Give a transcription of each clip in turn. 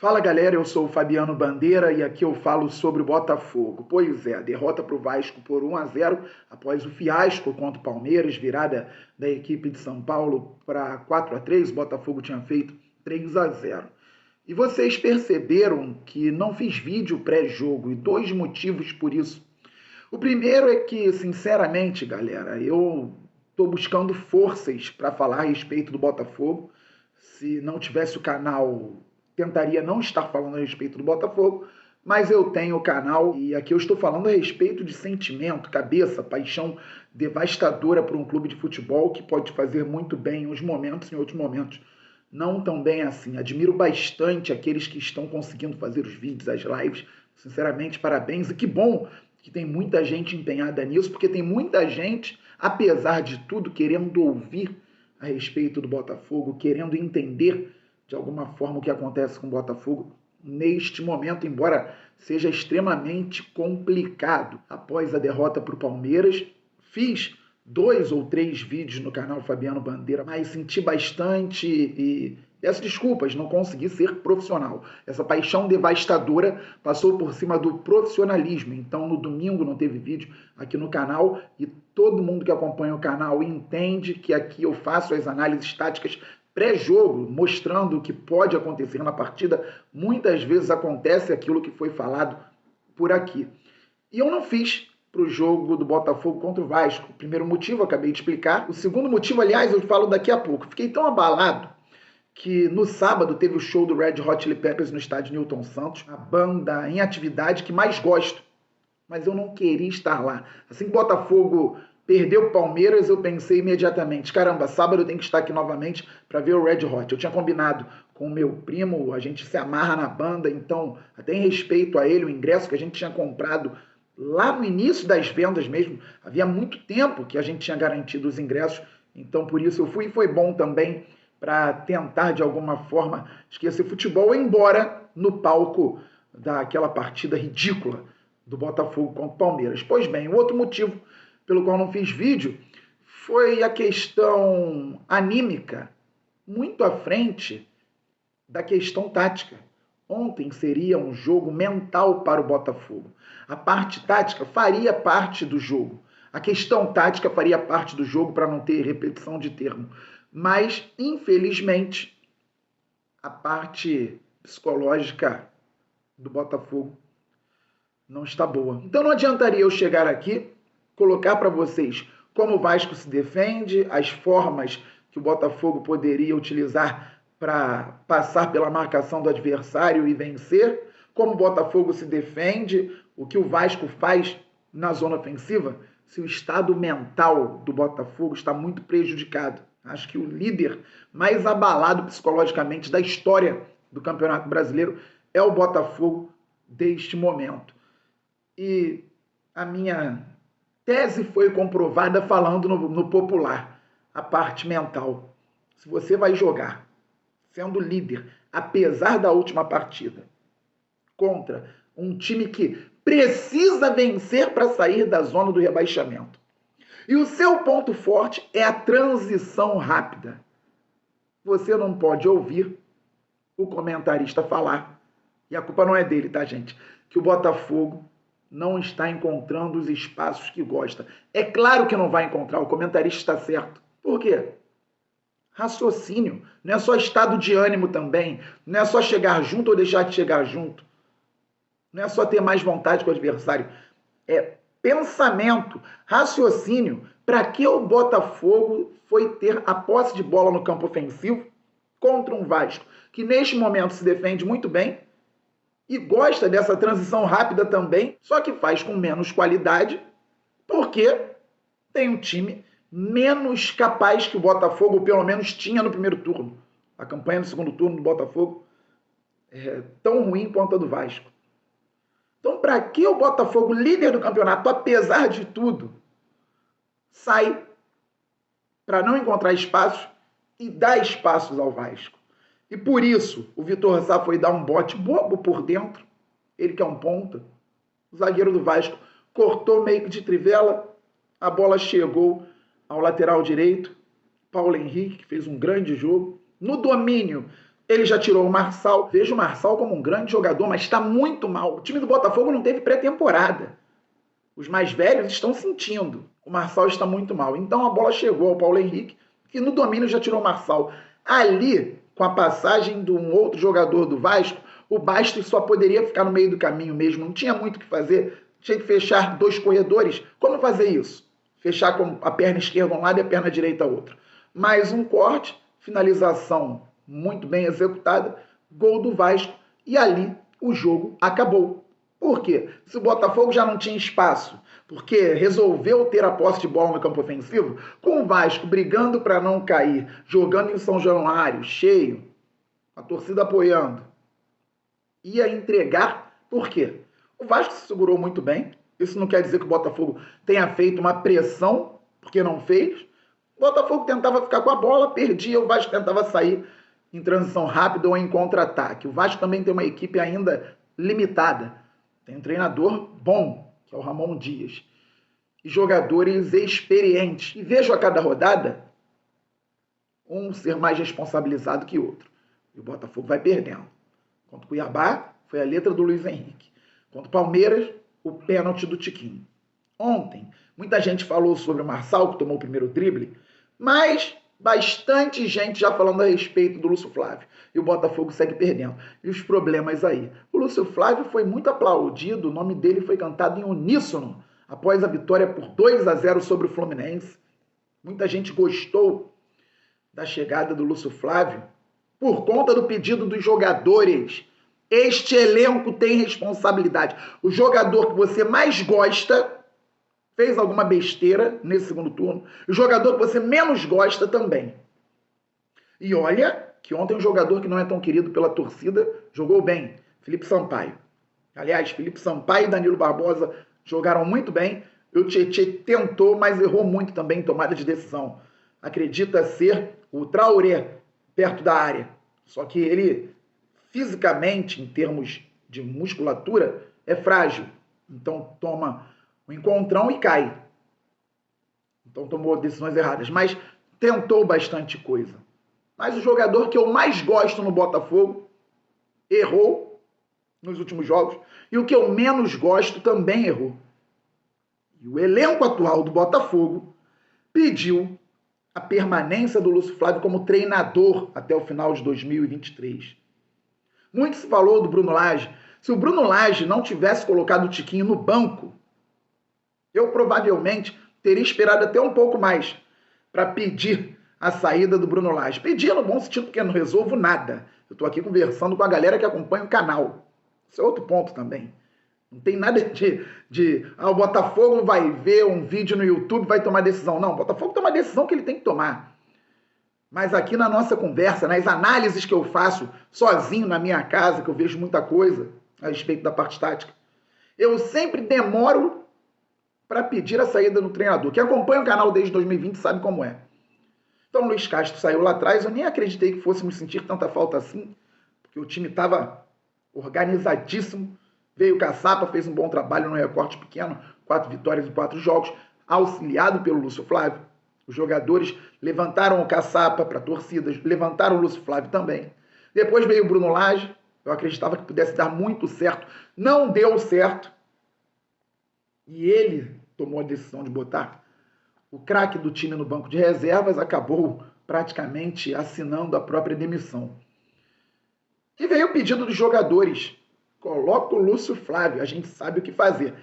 Fala galera, eu sou o Fabiano Bandeira e aqui eu falo sobre o Botafogo. Pois é, a derrota para o Vasco por 1-0 após o fiasco contra o Palmeiras, virada da equipe de São Paulo para 4-3, o Botafogo tinha feito 3-0. E vocês perceberam que não fiz vídeo pré-jogo e dois motivos por isso. O primeiro é que, sinceramente, galera, eu estou buscando forças para falar a respeito do Botafogo. Se não tivesse o canal, tentaria não estar falando a respeito do Botafogo, mas eu tenho o canal e aqui eu estou falando a respeito de sentimento, cabeça, paixão devastadora por um clube de futebol que pode fazer muito bem em uns momentos, em outros momentos não tão bem assim. Admiro bastante aqueles que estão conseguindo fazer os vídeos, as lives. Sinceramente, parabéns. E que bom que tem muita gente empenhada nisso, porque tem muita gente, apesar de tudo, querendo ouvir a respeito do Botafogo, querendo entender de alguma forma o que acontece com o Botafogo neste momento, embora seja extremamente complicado. Após a derrota para o Palmeiras, fiz 2 ou 3 vídeos no canal Fabiano Bandeira, mas senti bastante e peço desculpas, não consegui ser profissional. Essa paixão devastadora passou por cima do profissionalismo. Então, no domingo não teve vídeo aqui no canal e todo mundo que acompanha o canal entende que aqui eu faço as análises táticas pré-jogo, mostrando o que pode acontecer na partida. Muitas vezes acontece aquilo que foi falado por aqui. E eu não fiz para o jogo do Botafogo contra o Vasco. O primeiro motivo eu acabei de explicar. O segundo motivo, aliás, eu falo daqui a pouco. Fiquei tão abalado que no sábado teve o show do Red Hot Chili Peppers no estádio Newton Santos, a banda em atividade que mais gosto, mas eu não queria estar lá. Assim que o Botafogo perdeu o Palmeiras, eu pensei imediatamente, caramba, sábado eu tenho que estar aqui novamente para ver o Red Hot. Eu tinha combinado com o meu primo, a gente se amarra na banda, então, até em respeito a ele, o ingresso que a gente tinha comprado lá no início das vendas mesmo, havia muito tempo que a gente tinha garantido os ingressos, então por isso eu fui e foi bom também para tentar de alguma forma esquecer futebol, embora no palco daquela partida ridícula do Botafogo contra o Palmeiras. Pois bem, o outro motivo pelo qual não fiz vídeo foi a questão anímica, muito à frente da questão tática. Ontem seria um jogo mental para o Botafogo. A parte tática faria parte do jogo. A questão tática faria parte do jogo para não ter repetição de termo. Mas, infelizmente, a parte psicológica do Botafogo não está boa. Então não adiantaria eu chegar aqui, colocar para vocês como o Vasco se defende, as formas que o Botafogo poderia utilizar para passar pela marcação do adversário e vencer, como o Botafogo se defende, o que o Vasco faz na zona ofensiva, se o estado mental do Botafogo está muito prejudicado. Acho que o líder mais abalado psicologicamente da história do Campeonato Brasileiro é o Botafogo deste momento. E a minha tese foi comprovada falando no popular, a parte mental. Se você vai jogar sendo líder, apesar da última partida, contra um time que precisa vencer para sair da zona do rebaixamento, e o seu ponto forte é a transição rápida, você não pode ouvir o comentarista falar, e a culpa não é dele, tá, gente? Que o Botafogo não está encontrando os espaços que gosta. É claro que não vai encontrar, o comentarista está certo. Por quê? Raciocínio. Não é só estado de ânimo também. Não é só chegar junto ou deixar de chegar junto. Não é só ter mais vontade com o adversário. É pensamento, raciocínio. Para que o Botafogo foi ter a posse de bola no campo ofensivo contra um Vasco, que neste momento se defende muito bem e gosta dessa transição rápida também, só que faz com menos qualidade, porque tem um time menos capaz que o Botafogo, ou pelo menos tinha no primeiro turno. A campanha no segundo turno do Botafogo é tão ruim quanto a do Vasco. Então, para que o Botafogo, líder do campeonato, apesar de tudo, sai para não encontrar espaços e dar espaços ao Vasco? E por isso, o Vitor Sá foi dar um bote bobo por dentro, ele que é um ponta, o zagueiro do Vasco cortou meio que de trivela, a bola chegou ao lateral direito, Paulo Henrique, que fez um grande jogo, no domínio Ele já tirou o Marçal. Vejo o Marçal como um grande jogador, mas está muito mal. O time do Botafogo não teve pré-temporada. Os mais velhos estão sentindo. O Marçal está muito mal. Então a bola chegou ao Paulo Henrique, que no domínio já tirou o Marçal. Ali, com a passagem de um outro jogador do Vasco, o Bastos só poderia ficar no meio do caminho mesmo. Não tinha muito o que fazer. Tinha que fechar 2 corredores. Como fazer isso? Fechar com a perna esquerda um lado e a perna direita outro. Mais um corte, finalização muito bem executada, gol do Vasco, e ali o jogo acabou. Por quê? Se o Botafogo já não tinha espaço, porque resolveu ter a posse de bola no campo ofensivo, com o Vasco brigando para não cair, jogando em São Januário, cheio, a torcida apoiando, ia entregar. Por quê? O Vasco se segurou muito bem. Isso não quer dizer que o Botafogo tenha feito uma pressão, porque não fez. O Botafogo tentava ficar com a bola, perdia, o Vasco tentava sair em transição rápida ou em contra-ataque. O Vasco também tem uma equipe ainda limitada. Tem um treinador bom, que é o Ramon Dias, e jogadores experientes. E vejo a cada rodada um ser mais responsabilizado que outro. E o Botafogo vai perdendo. Contra o Cuiabá, foi a letra do Luiz Henrique. Contra o Palmeiras, o pênalti do Tiquinho. Ontem, muita gente falou sobre o Marçal, que tomou o primeiro drible, mas bastante gente já falando a respeito do Lúcio Flávio. E o Botafogo segue perdendo. E os problemas aí? O Lúcio Flávio foi muito aplaudido, o nome dele foi cantado em uníssono após a vitória por 2-0 sobre o Fluminense. Muita gente gostou da chegada do Lúcio Flávio por conta do pedido dos jogadores. Este elenco tem responsabilidade. O jogador que você mais gosta fez alguma besteira nesse segundo turno. O jogador que você menos gosta também. E olha que ontem um jogador que não é tão querido pela torcida jogou bem. Felipe Sampaio. Aliás, Felipe Sampaio e Danilo Barbosa jogaram muito bem. O Tietê tentou, mas errou muito também em tomada de decisão. Acredita ser o Traoré perto da área. Só que ele, fisicamente, em termos de musculatura, é frágil. Então toma um encontrão e cai. Então tomou decisões erradas. Mas tentou bastante coisa. Mas o jogador que eu mais gosto no Botafogo errou nos últimos jogos. E o que eu menos gosto também errou. E o elenco atual do Botafogo pediu a permanência do Lúcio Flávio como treinador até o final de 2023. Muito se falou do Bruno Lage. Se o Bruno Lage não tivesse colocado o Tiquinho no banco, eu provavelmente teria esperado até um pouco mais para pedir a saída do Bruno Lage. Pedir no bom sentido, porque eu não resolvo nada. Eu estou aqui conversando com a galera que acompanha o canal. Isso é outro ponto também. Não tem nada o Botafogo vai ver um vídeo no YouTube, vai tomar decisão. Não, o Botafogo toma a decisão que ele tem que tomar. Mas aqui na nossa conversa, nas análises que eu faço sozinho na minha casa, que eu vejo muita coisa a respeito da parte tática, eu sempre demoro para pedir a saída do treinador. Quem acompanha o canal desde 2020 sabe como é. Então o Luiz Castro saiu lá atrás, eu nem acreditei que fôssemos sentir tanta falta assim, porque o time estava organizadíssimo. Veio o Caçapa, fez um bom trabalho no recorte pequeno, 4 vitórias em 4 jogos, auxiliado pelo Lúcio Flávio. Os jogadores levantaram o Caçapa para a torcida, levantaram o Lúcio Flávio também. Depois veio o Bruno Lage, eu acreditava que pudesse dar muito certo, não deu certo. E ele tomou a decisão de botar o craque do time no banco de reservas, acabou praticamente assinando a própria demissão. E veio o pedido dos jogadores. Coloca o Lúcio Flávio, a gente sabe o que fazer.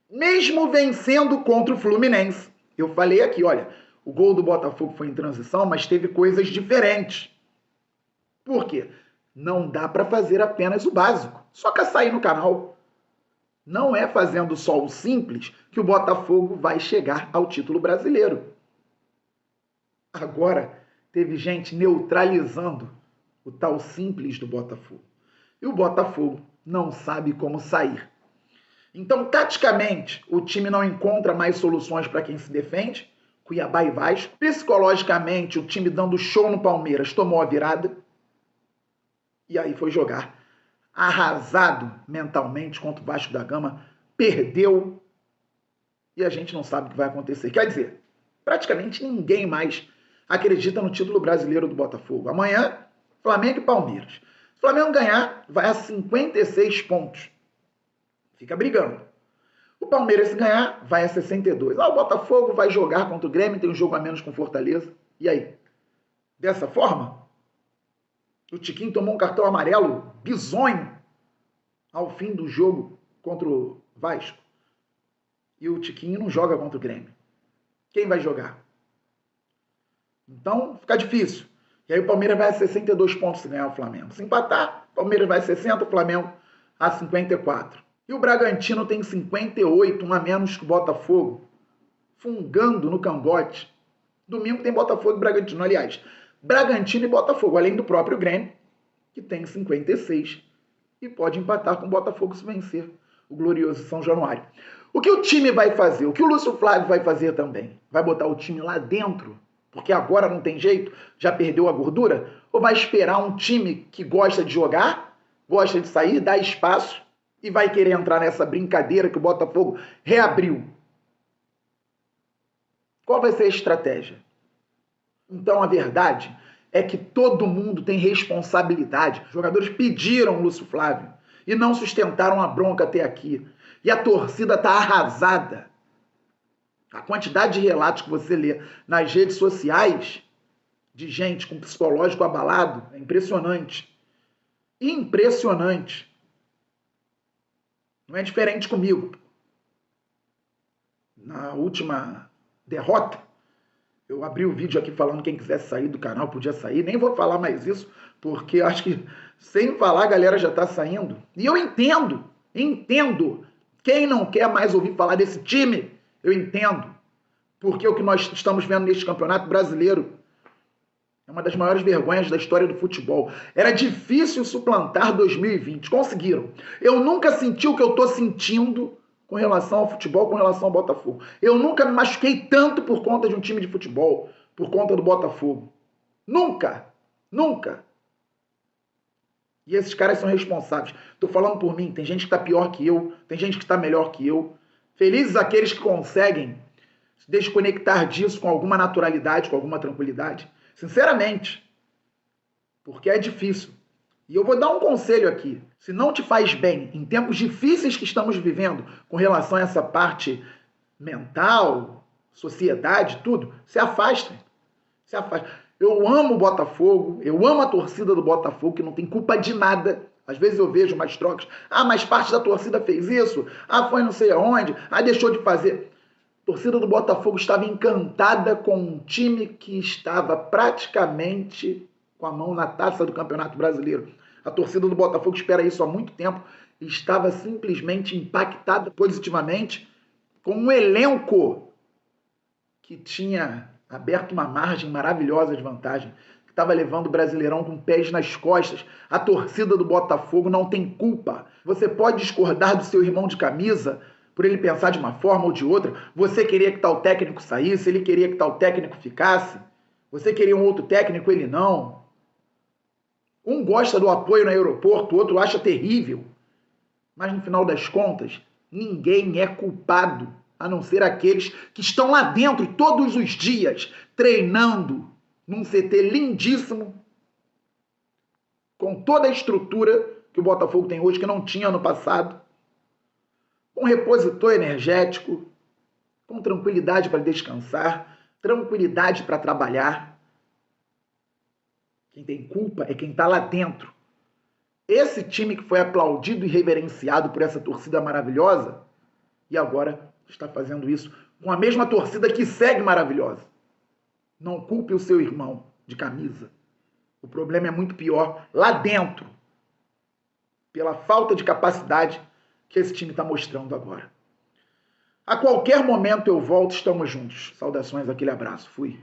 Mesmo vencendo contra o Fluminense. Eu falei aqui, olha, o gol do Botafogo foi em transição, mas teve coisas diferentes. Por quê? Não dá para fazer apenas o básico. Só caçar aí no canal. Não é fazendo só o simples que o Botafogo vai chegar ao título brasileiro. Agora, teve gente neutralizando o tal simples do Botafogo. E o Botafogo não sabe como sair. Então, taticamente, o time não encontra mais soluções para quem se defende, Cuiabá e Vasco. Psicologicamente, o time dando show no Palmeiras tomou a virada. E aí foi jogar arrasado mentalmente contra o Vasco da Gama, perdeu e a gente não sabe o que vai acontecer. Quer dizer, praticamente ninguém mais acredita no título brasileiro do Botafogo. Amanhã, Flamengo e Palmeiras. Se o Flamengo ganhar, vai a 56 pontos. Fica brigando. O Palmeiras, se ganhar, vai a 62. O Botafogo vai jogar contra o Grêmio, tem um jogo a menos com Fortaleza. E aí? Dessa forma, o Tiquinho tomou um cartão amarelo bizonho ao fim do jogo contra o Vasco. E o Tiquinho não joga contra o Grêmio. Quem vai jogar? Então, fica difícil. E aí o Palmeiras vai a 62 pontos se ganhar o Flamengo. Se empatar, o Palmeiras vai a 60, o Flamengo a 54. E o Bragantino tem 58, um a menos que o Botafogo, fungando no cangote. Domingo tem Botafogo e Bragantino. Aliás, Bragantino e Botafogo, além do próprio Grêmio, que tem 56 e pode empatar com o Botafogo se vencer o glorioso São Januário. O que o time vai fazer? O que o Lúcio Flávio vai fazer também? Vai botar o time lá dentro, porque agora não tem jeito, já perdeu a gordura? Ou vai esperar um time que gosta de jogar, gosta de sair, dá espaço e vai querer entrar nessa brincadeira que o Botafogo reabriu? Qual vai ser a estratégia? Então, a verdade é que todo mundo tem responsabilidade. Os jogadores pediram o Lúcio Flávio e não sustentaram a bronca até aqui. E a torcida está arrasada. A quantidade de relatos que você lê nas redes sociais de gente com psicológico abalado é impressionante. Impressionante. Não é diferente comigo. Na última derrota, eu abri o vídeo aqui falando quem quisesse sair do canal podia sair. Nem vou falar mais isso, porque acho que sem falar a galera já está saindo. E eu entendo. Quem não quer mais ouvir falar desse time, eu entendo. Porque o que nós estamos vendo neste campeonato brasileiro é uma das maiores vergonhas da história do futebol. Era difícil suplantar 2020. Conseguiram. Eu nunca senti o que eu estou sentindo com relação ao futebol, com relação ao Botafogo. Eu nunca me machuquei tanto por conta de um time de futebol, por conta do Botafogo. Nunca. E esses caras são responsáveis. Estou falando por mim, tem gente que está pior que eu, tem gente que está melhor que eu. Felizes aqueles que conseguem se desconectar disso com alguma naturalidade, com alguma tranquilidade. Sinceramente. Porque é difícil. E eu vou dar um conselho aqui. Se não te faz bem, em tempos difíceis que estamos vivendo, com relação a essa parte mental, sociedade, tudo, se afasta. Se afasta. Eu amo o Botafogo, eu amo a torcida do Botafogo, que não tem culpa de nada. Às vezes eu vejo umas trocas. Mas parte da torcida fez isso. Foi não sei aonde. Deixou de fazer. A torcida do Botafogo estava encantada com um time que estava praticamente com a mão na taça do Campeonato Brasileiro. A torcida do Botafogo espera isso há muito tempo e estava simplesmente impactada positivamente com um elenco que tinha aberto uma margem maravilhosa de vantagem, que estava levando o Brasileirão com pés nas costas. A torcida do Botafogo não tem culpa. Você pode discordar do seu irmão de camisa por ele pensar de uma forma ou de outra. Você queria que tal técnico saísse, ele queria que tal técnico ficasse. Você queria um outro técnico, ele não. Um gosta do apoio no aeroporto, o outro acha terrível. Mas no final das contas, ninguém é culpado, a não ser aqueles que estão lá dentro todos os dias, treinando num CT lindíssimo, com toda a estrutura que o Botafogo tem hoje, que não tinha no passado, com repositor energético, com tranquilidade para descansar, tranquilidade para trabalhar. Quem tem culpa é quem está lá dentro. Esse time que foi aplaudido e reverenciado por essa torcida maravilhosa, e agora está fazendo isso com a mesma torcida que segue maravilhosa. Não culpe o seu irmão de camisa. O problema é muito pior lá dentro, pela falta de capacidade que esse time está mostrando agora. A qualquer momento eu volto, estamos juntos. Saudações, aquele abraço. Fui.